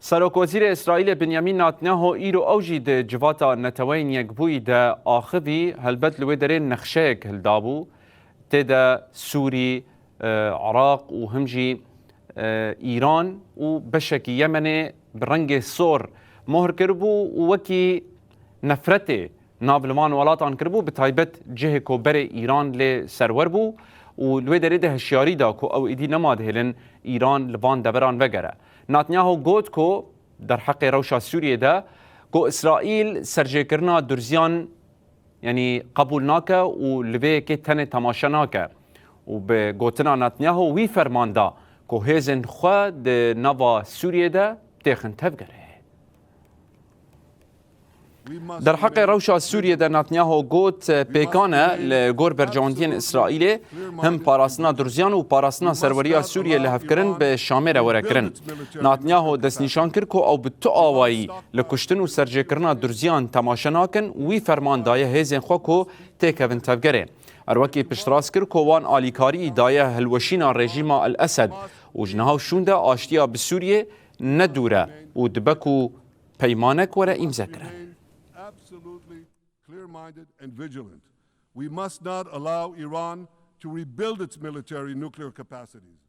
سەرۆکوەزیرە ئیسرائیل بنیامین ناتنیاهۆ ئیر و ئەوژی د جڤاتە نەتەوەی یەکبووی دە ئاخذی هەلبەت لەوێ دەرێ نەخشەیەک هەلدابوو تێدا سووری عراق و هەمژی ئیران و بەشێکی یەمەنێ بڕەنگێ سۆر مۆهر کردبوو و وەکی نەفرەتێ ناڤلمان وڵاتان کردبوو بتایبەت جهێ کۆبەرێ ئیران لێ سەروەر بوو و لێ دەرێ هەشیاریدا کو ئەو ئیدی نەمادهێلن ئیران لەوان دەبەران vegere. ناتنیاهۆ گوت کو در حق روشا سوریه ده کو اسرائیل سرجێکردنا درزیان یعنی قبول ناکه و لوی که تنه تماشا ناکه و به گوتنا ناتنیاهو وی فرماندا کو هیزن خو د نوا سوریه ده تخن تفگره. در حق روشا سوریه در نتانیاهو گوت پیکانه لگور برجاندین اسرائیل هم پاراسنا درزیان و پاراسنا سروریا سوریه لهفکرن به شامره ورکرن. نتانیاهو دست نشان کرد که او به تو آوایی لکشتن و سرجکرنا درزیان تماشا ناکن وی فرمان دایه هیزن خو کو تکون تفگره. اروکی پشتراس کرد که وان آلیکاری دایه هلوشینا رژیم الاسد و جنها شونده آشتیا به سوریه ندوره و دبکو پیمانک وره امضا کرن. Absolutely clear-minded and vigilant. We must not allow Iran to rebuild its military nuclear capacities.